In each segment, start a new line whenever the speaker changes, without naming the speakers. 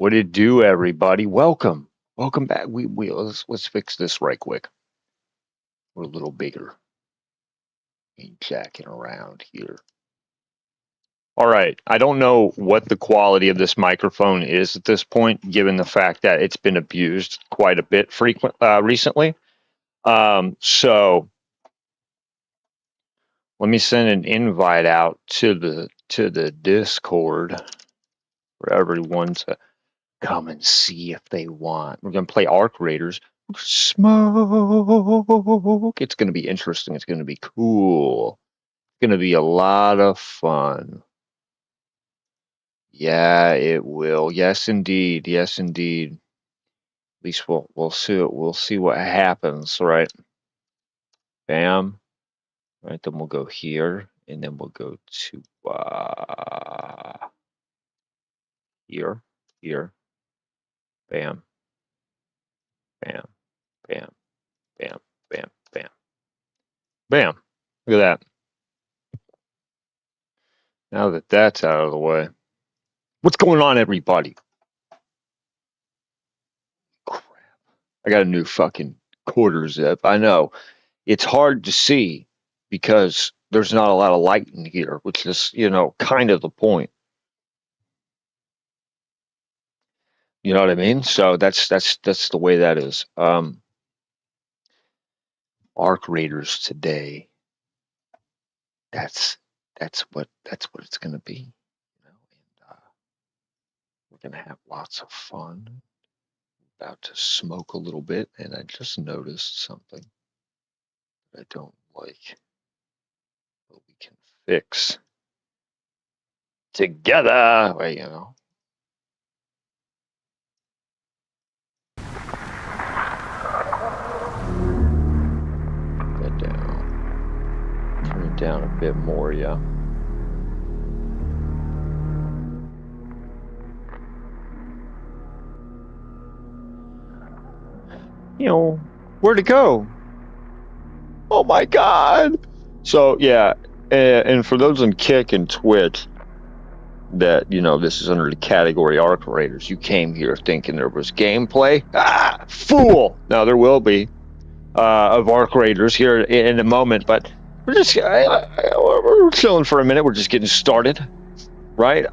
What it do, everybody? Welcome back. We let's fix this right quick. We're a little bigger. Ain't jacking around here. All right. I don't know what the quality of this microphone is at this point, given the fact that it's been abused quite a bit recently. So let me send an invite out to the Discord for everyone to come and see if they want. We're gonna play Arc Raiders. Smoke. It's gonna be interesting. It's gonna be cool. It's gonna be a lot of fun. Yeah, it will. Yes, indeed. Yes, indeed. At least we'll see it. We'll see what happens. Right. Bam. Right. Then we'll go here, and then we'll go to here, here. Bam. Bam. Bam. Bam. Bam. Bam. Bam. Look at that. Now that that's out of the way. What's going on, everybody? Crap. I got a new fucking quarter zip. I know. It's hard to see because there's not a lot of light in here, which is, kind of the point. You know what I mean? So that's the way that is. Arc Raiders today. That's what it's gonna be. And we're gonna have lots of fun. About to smoke a little bit, and I just noticed something that I don't like, but we can fix together. Wait, that down. Turn it down a bit more, yeah. Where'd it go? Oh my God. So yeah, and for those on Kick and Twitch that, this is under the category Arc Raiders, you came here thinking there was gameplay. Ah, fool! Now there will be of Arc Raiders here in a moment, but we're just we're chilling for a minute. We're just getting started, right?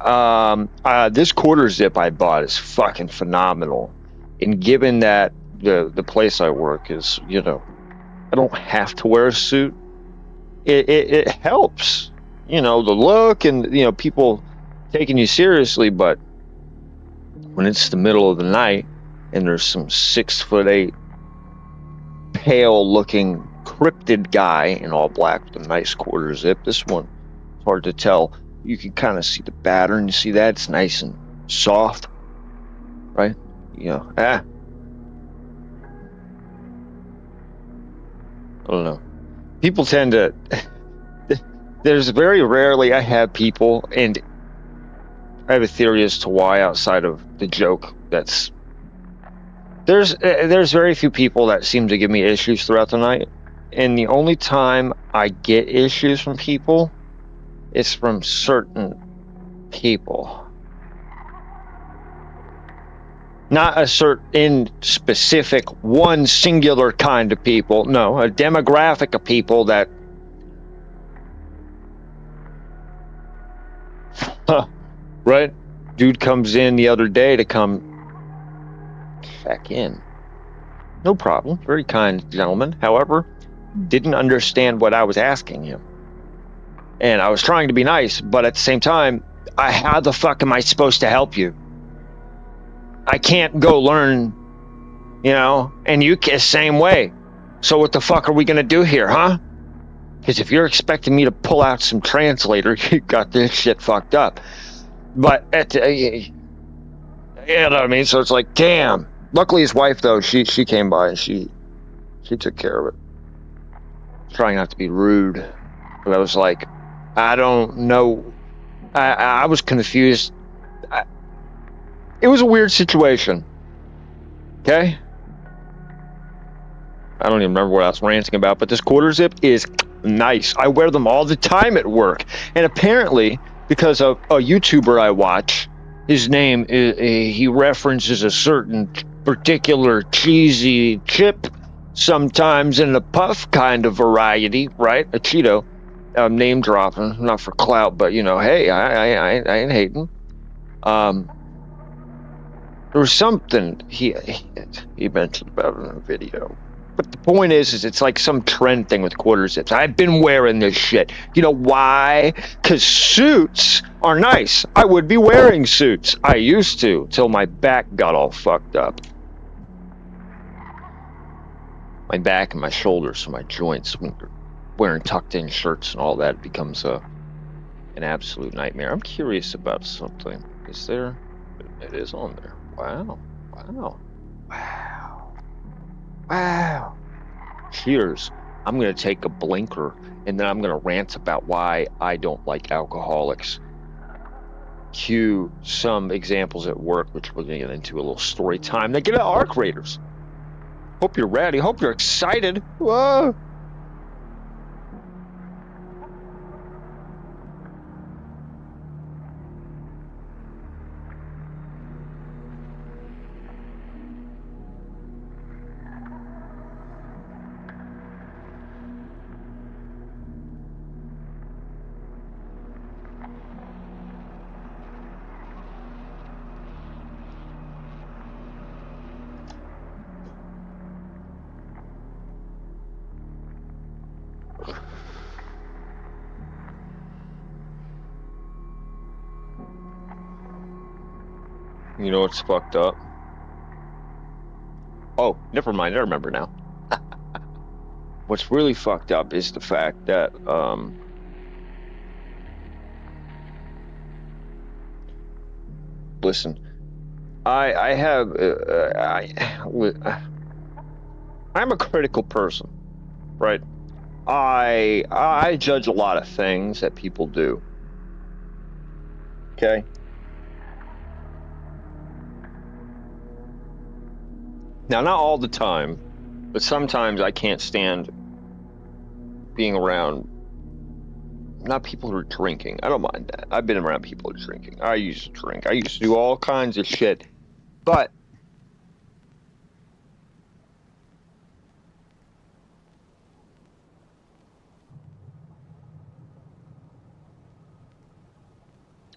This quarter zip I bought is fucking phenomenal, and given that the place I work is, I don't have to wear a suit. It helps, the look and, people taking you seriously. But when it's the middle of the night and there's some 6'8" pale looking cryptid guy in all black with a nice quarter zip, this one, it's hard to tell. You can kind of see the pattern. You see that? It's nice and soft, right? I don't know. People tend to. There's very rarely I have people, and I have a theory as to why. Outside of the joke, there's very few people that seem to give me issues throughout the night, and the only time I get issues from people is from certain people. Not a certain specific one singular kind of people. No, a demographic of people that right? Dude comes in the other day to come back in. No problem. Very kind gentleman. However, didn't understand what I was asking him. And I was trying to be nice, but at the same time, how the fuck am I supposed to help you? I can't go learn, and you the same way. So what the fuck are we going to do here, huh? Because if you're expecting me to pull out some translator, you got this shit fucked up. But, you know what I mean? So it's like, damn. Luckily his wife, though, she came by and she took care of it. Trying not to be rude. But I was like, I don't know. I was confused. It was a weird situation. Okay? I don't even remember what I was ranting about, but this quarter zip is nice. I wear them all the time at work. And apparently, because of a YouTuber I watch, his name is, he references a certain particular cheesy chip, sometimes in a puff kind of variety, right? A Cheeto. Name dropping, not for clout, but you know, hey, I ain't hating. Um, there was something he mentioned about it in a video. But the point is it's like some trend thing with quarter zips. I've been wearing this shit. You know why? Because suits are nice. I would be wearing suits. I used to, till my back got all fucked up. My back and my shoulders, so my joints, when you're wearing tucked in shirts and all that, becomes an absolute nightmare. I'm curious about something. Is there? It is on there. Wow. Wow. Wow. Wow. Cheers. I'm going to take a blinker and then I'm going to rant about why I don't like alcoholics. Cue some examples at work, which we're going to get into a little story time. Then get to ARC Raiders. Hope you're ready. Hope you're excited. Whoa. You know what's fucked up? Oh, never mind. I remember now. What's really fucked up is the fact that listen, I have I'm a critical person, right? I judge a lot of things that people do. Okay? Now, not all the time, but sometimes I can't stand being around not people who are drinking. I don't mind that. I've been around people who are drinking. I used to drink. I used to do all kinds of shit. But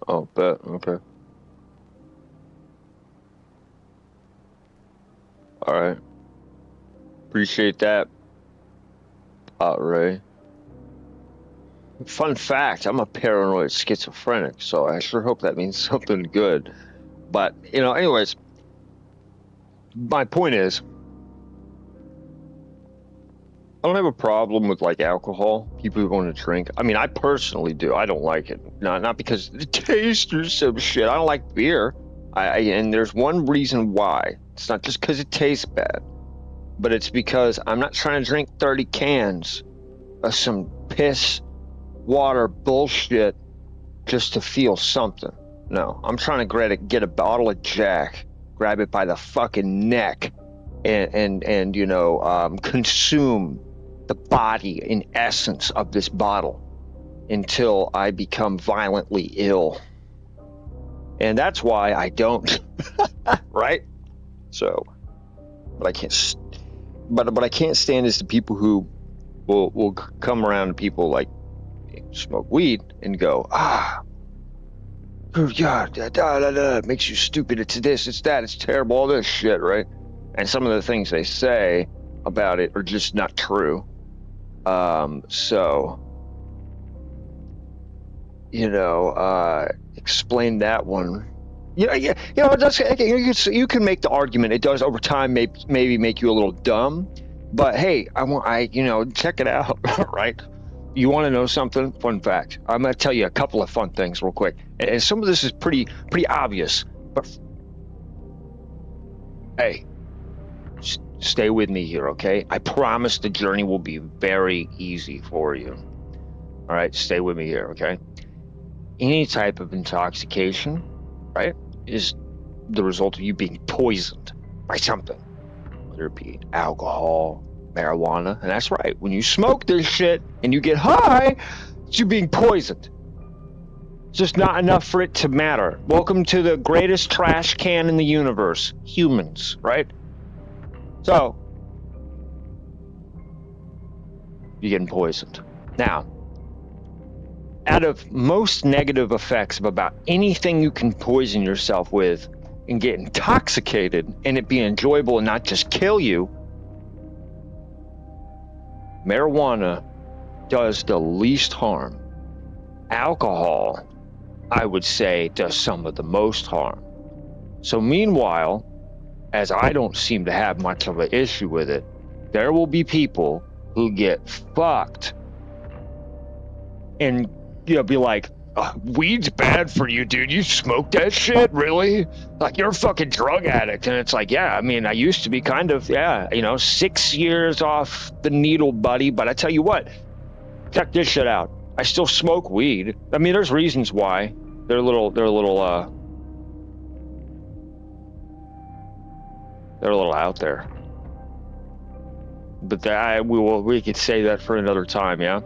oh, but okay. All right. Appreciate that, Ray. Fun fact, I'm a paranoid schizophrenic, so I sure hope that means something good. But, you know, anyways, my point is, I don't have a problem with like alcohol, people who want to drink. I mean, I personally do. I don't like it. Not because of the taste or some shit. I don't like beer. And there's one reason why. It's not just because it tastes bad, but it's because I'm not trying to drink 30 cans of some piss water bullshit just to feel something. No, I'm trying to get a bottle of Jack, grab it by the fucking neck, and you know, consume the body in essence of this bottle until I become violently ill. And that's why I don't, right? So, but I can't. But what I can't stand is the people who will come around to people like smoke weed and go, oh God, it makes you stupid. It's this, it's that, it's terrible, all this shit, right? And some of the things they say about it are just not true. So, you know, explain that one. Yeah, you know, you can make the argument. It does over time maybe make you a little dumb, but hey, you know, check it out, right? You want to know something? Fun fact. I'm going to tell you a couple of fun things real quick. And some of this is pretty obvious, but hey, stay with me here, okay? I promise the journey will be very easy for you. All right, stay with me here, okay? Any type of intoxication, right, is the result of you being poisoned by something, whether it be alcohol, marijuana, and that's right. When you smoke this shit and you get high, it's you being poisoned. It's just not enough for it to matter. Welcome to the greatest trash can in the universe. Humans, right? So, you're getting poisoned. Now, out of most negative effects of about anything you can poison yourself with and get intoxicated and it be enjoyable and not just kill you, marijuana does the least harm. Alcohol, I would say, does some of the most harm. So meanwhile, as I don't seem to have much of an issue with it, there will be people who get fucked and be like, weed's bad for you, dude. You smoke that shit, really? Like, you're a fucking drug addict. And it's like, yeah, I mean, I used to be kind of, 6 years off the needle, buddy. But I tell you what, check this shit out. I still smoke weed. I mean, there's reasons why. They're a little out there. But we could say that for another time, yeah?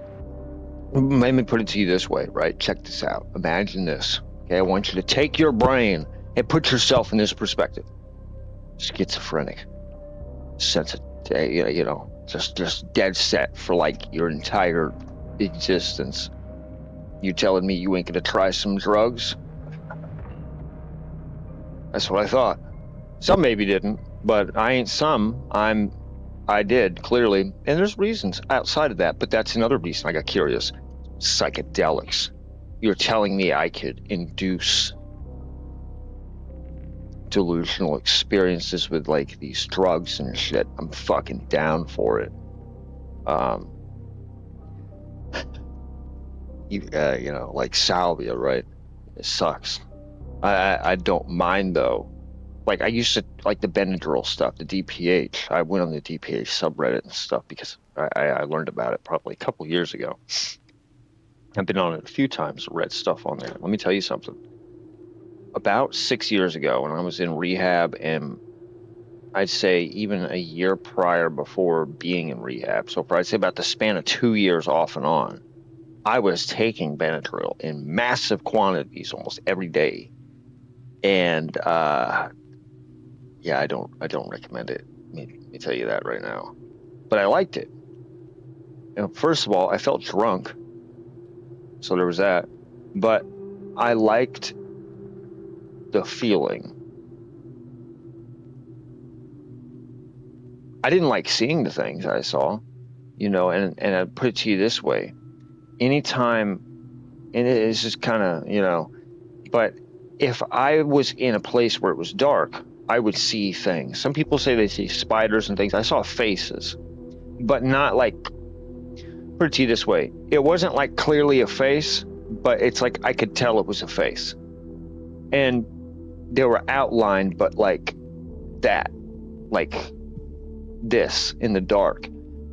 Let me put it to you this way, right? Check this out. Imagine this. Okay, I want you to take your brain and put yourself in this perspective. Schizophrenic, sensitive, just dead set for like your entire existence. You telling me you ain't gonna try some drugs? That's what I thought. Some maybe didn't, but I ain't some. I did, clearly. And there's reasons outside of that, but that's another reason I got curious. Psychedelics. You're telling me I could induce delusional experiences with like these drugs and shit? I'm fucking down for it. Like salvia, right? It sucks. I don't mind though. Like I used to like the Benadryl stuff, the DPH. I went on the DPH subreddit and stuff because I learned about it probably a couple years ago. I've been on it a few times, read stuff on there. Let me tell you something. About 6 years ago, when I was in rehab, and I'd say even a year prior before being in rehab, so for I'd say about the span of 2 years off and on, I was taking Benadryl in massive quantities almost every day. And yeah, I don't recommend it. Let me tell you that right now. But I liked it. First of all, I felt drunk, so there was that. But I liked the feeling. I didn't like seeing the things I saw, and I put it to you this way. Anytime, and it is just kind of, but if I was in a place where it was dark, I would see things. Some people say they see spiders and things. I saw faces, but not like, put it to you this way. It wasn't like clearly a face, but it's like I could tell it was a face. And they were outlined, but like that, like this in the dark.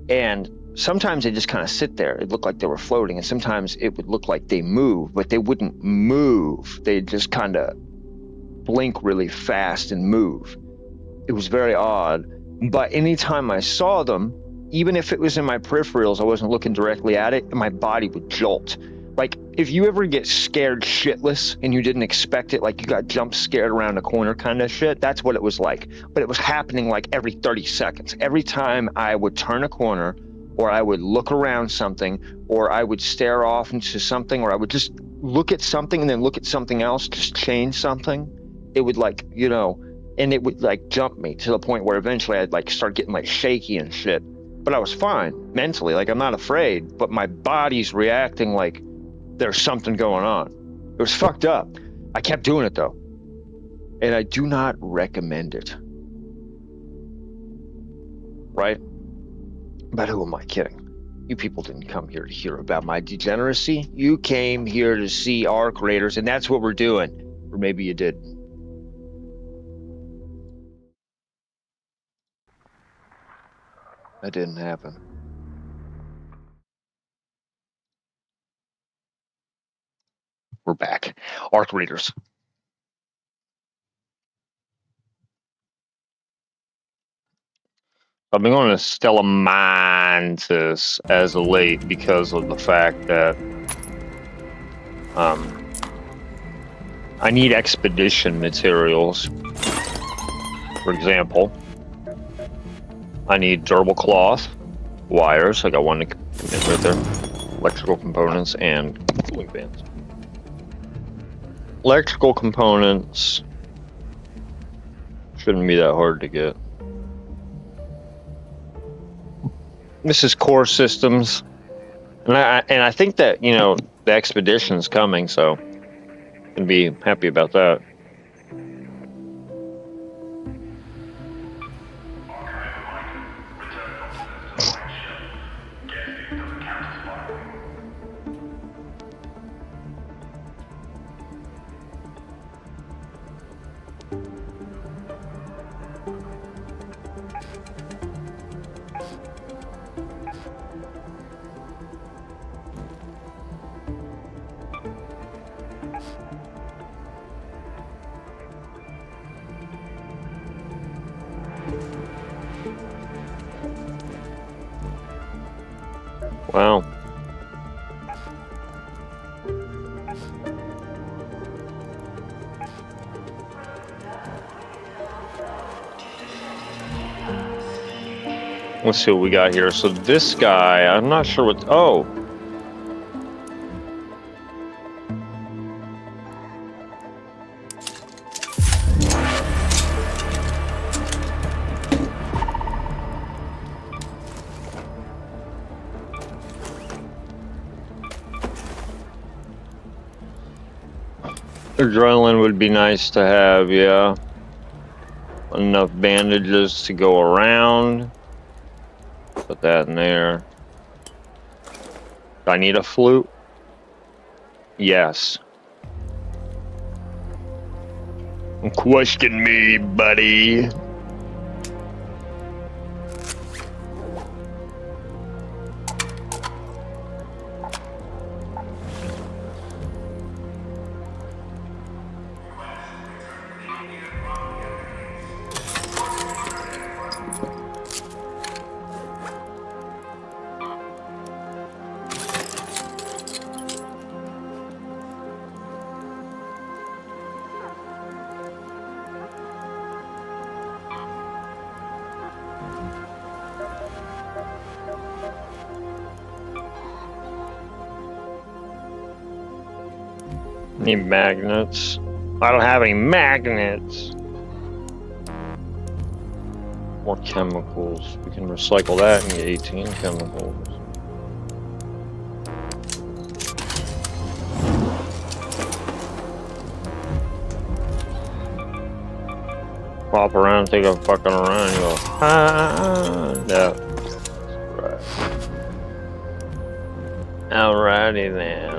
And sometimes they just kind of sit there. It looked like they were floating, and sometimes it would look like they moved, but they wouldn't move. They'd just kind of blink really fast and move. It was very odd. But anytime I saw them, even if it was in my peripherals, I wasn't looking directly at it, and my body would jolt. Like, if you ever get scared shitless and you didn't expect it, like you got jump scared around a corner kind of shit, that's what it was like. But it was happening like every 30 seconds. Every time I would turn a corner, or I would look around something, or I would stare off into something, or I would just look at something and then look at something else, just change something, it would like, and it would like jump me to the point where eventually I'd like start getting like shaky and shit. But I was fine mentally, like I'm not afraid, but my body's reacting like there's something going on. It was fucked up. I kept doing it though. And I do not recommend it. Right? But who am I kidding? You people didn't come here to hear about my degeneracy. You came here to see Arc Raiders, and that's what we're doing. Or maybe you did. That didn't happen. We're back. Arc Raiders. I've been going to Stella Mantis as of late because of the fact that I need expedition materials. For example, I need durable cloth, wires. I got one to commit right there. Electrical components and cooling fans. Electrical components shouldn't be that hard to get. This is core systems, and I think that, you know, the expedition's coming, so I can be happy about that. Wow. Let's see what we got here. So this guy, I'm not sure what... Oh! Adrenaline would be nice to have, yeah. Enough bandages to go around. Put that in there. Do I need a flute? Yes. Question me, buddy. Need magnets. I don't have any magnets. More chemicals. We can recycle that and get 18 chemicals. Pop around, take a fucking run, and go, yeah. Right. Alrighty then.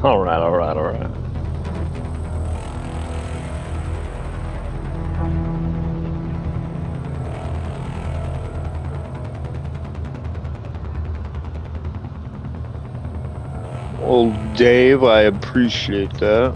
Alright. Alright. Well, Dave, I appreciate that.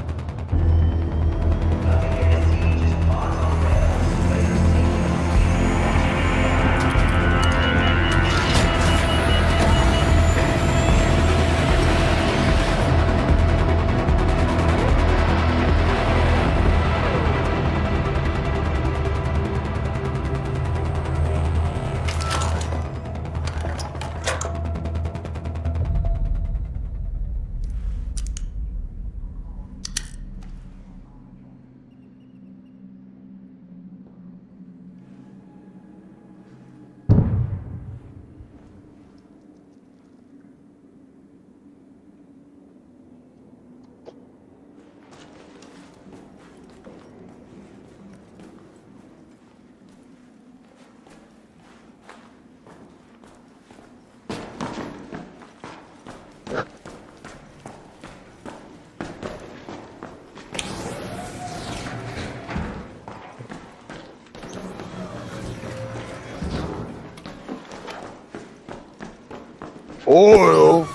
Oil.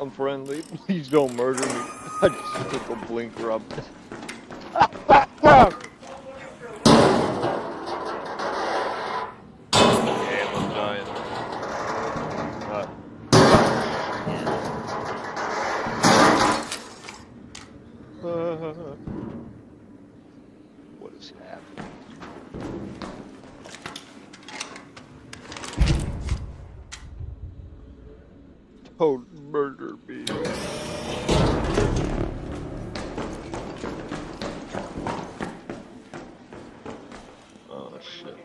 I'm friendly. Please don't murder me. I just took a blinker up. Damn, I'm dying. What is happening? Don't murder me. Oh shit.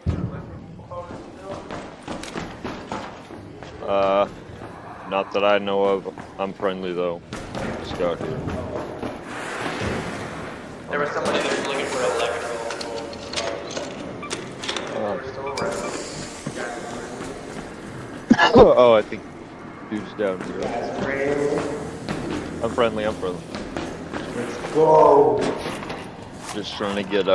Not that I know of. I'm friendly though. Just got here.
There was somebody that was looking for electrical.
Oh, I think dude's down here. I'm friendly.
Let's go.
Just trying to get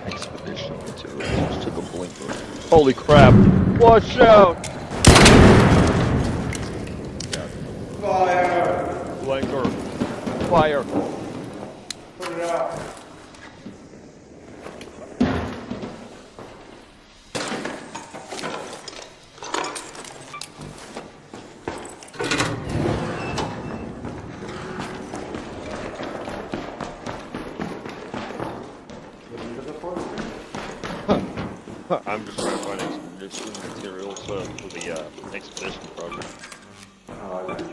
expedition materials. Just took a blinker. Holy crap! Watch out!
Fire.
Blinker. Fire.
Put it out.
I'm just trying to find expedition materials for the expedition project.
Oh, I got you.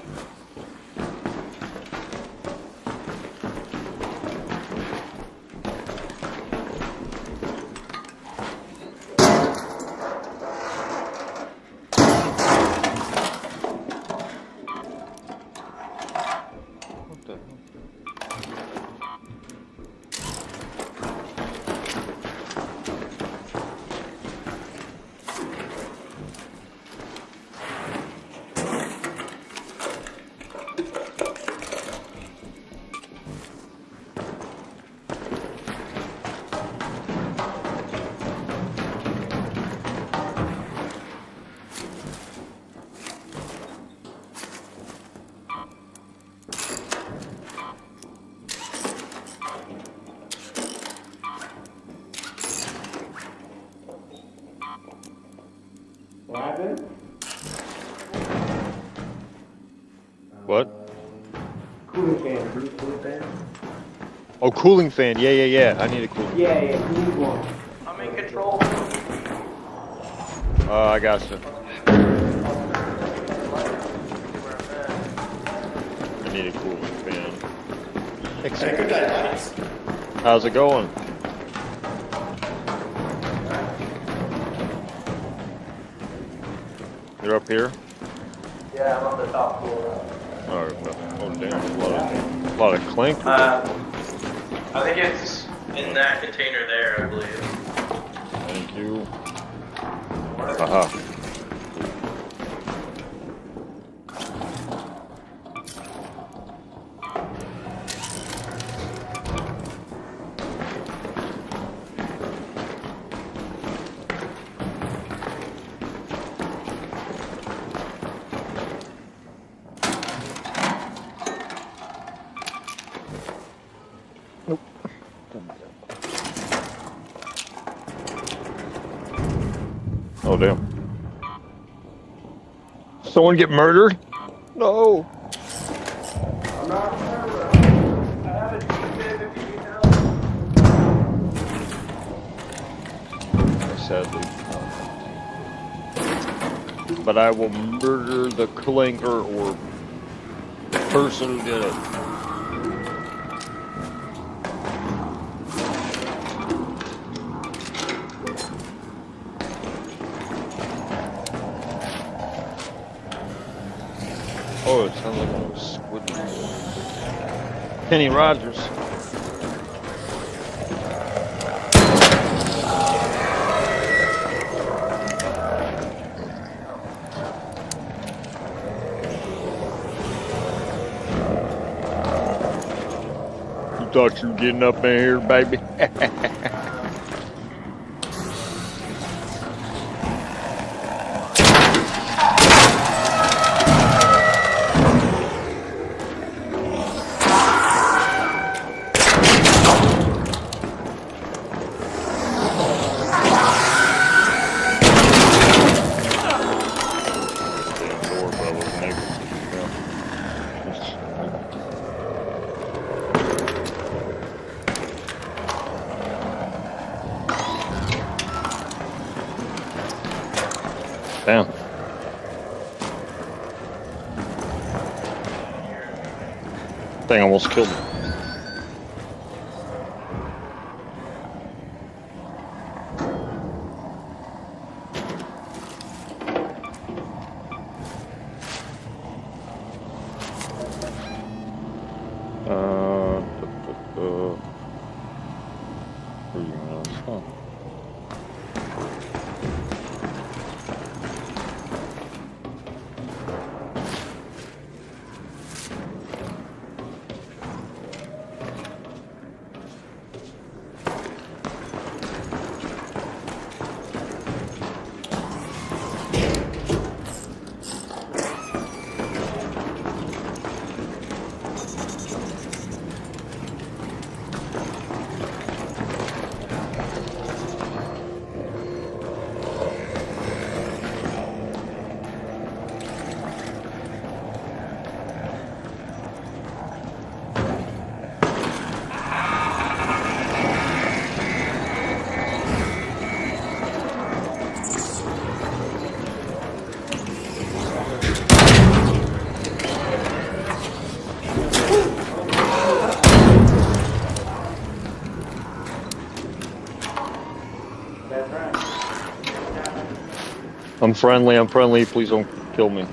What the hell?
What happened?
What?
Cooling fan. Do you need a cooling fan?
Oh, cooling fan. Yeah. I need a cooling fan.
Yeah, you need one.
I'm in control.
I gotcha. I need a cooling fan. How's it going? You're up here?
Yeah, I'm on the top floor.
Oh damn, a lot of clankers.
I think it's in that container there, I believe.
Thank you. Haha. Nope. Oh damn. Someone get murdered? No.
I'm not remember.
I have a G-Bib if you need help.
Sadly. But I will murder the clanker or the person who did it. Oh, it sounds like one of those squid. Kenny Rogers. You thought you were getting up in here, baby? Damn. Thing almost killed me. Where you going? Huh. I'm friendly, please don't kill me.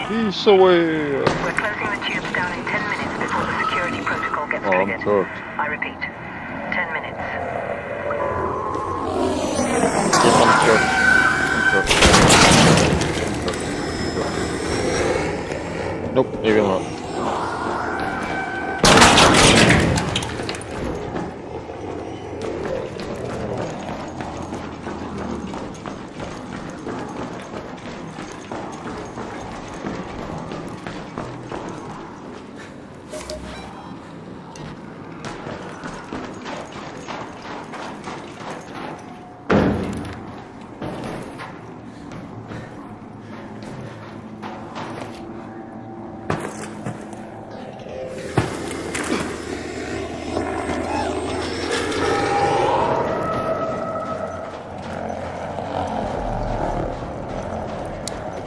Peace away!
We're closing the tubes down in 10 minutes before the security protocol gets triggered.
I'm cooked.
I repeat, 10 minutes.
Yep, I'm cooked. Nope, maybe not.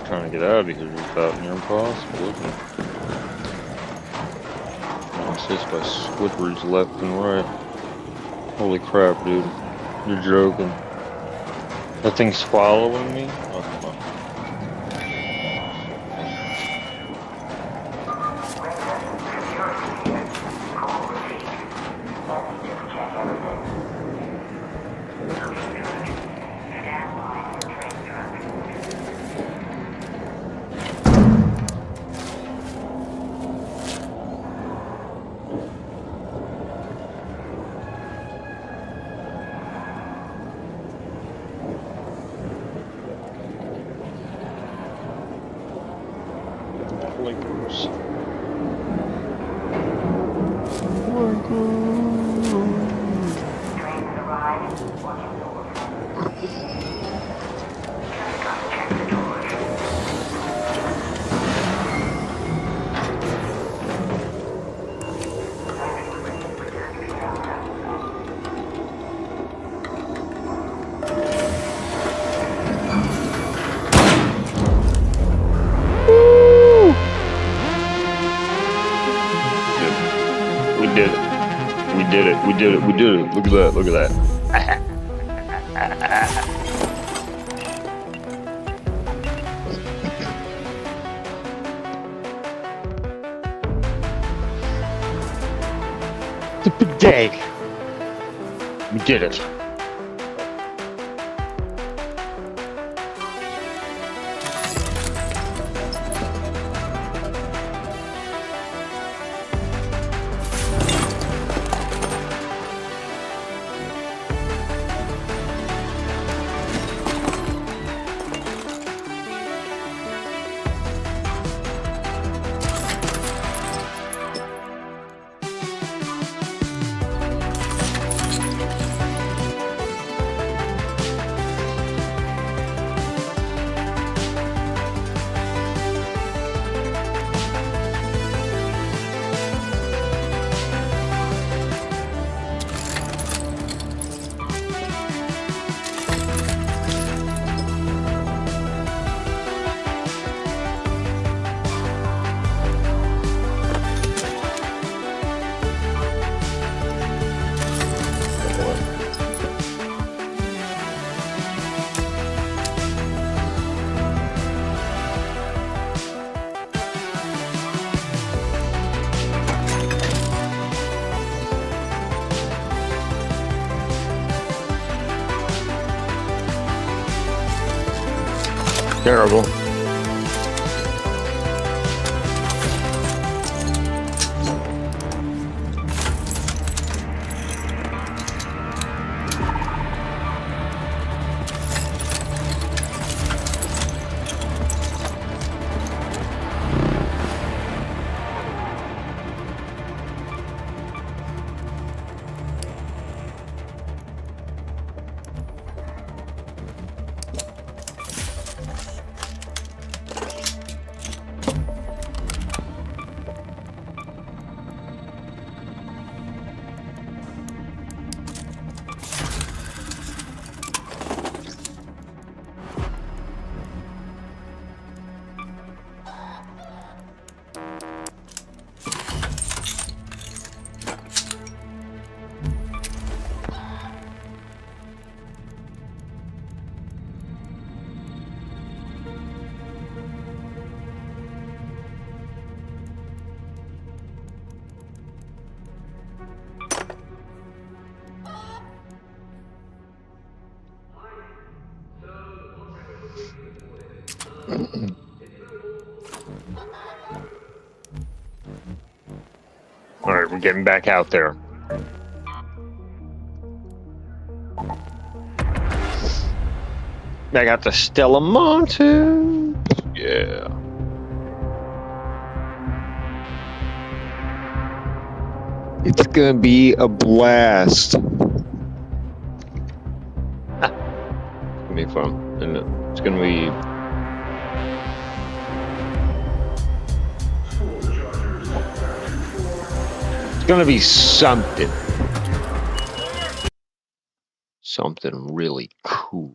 Trying to get out of here without near impossible, isn't it? I'm assist by squidwards left and right. Holy crap, dude. You're joking. That thing's following me? Oh, come on. Clankers. We did it. We did it. We did it. We did it. Look at that. Look at that. It's a big day. We did it. Terrible. All right, we're getting back out there. I got the Stella Monte. Yeah. It's gonna be a blast. It's gonna be fun, and it's gonna be. It's gonna be something. Something really cool.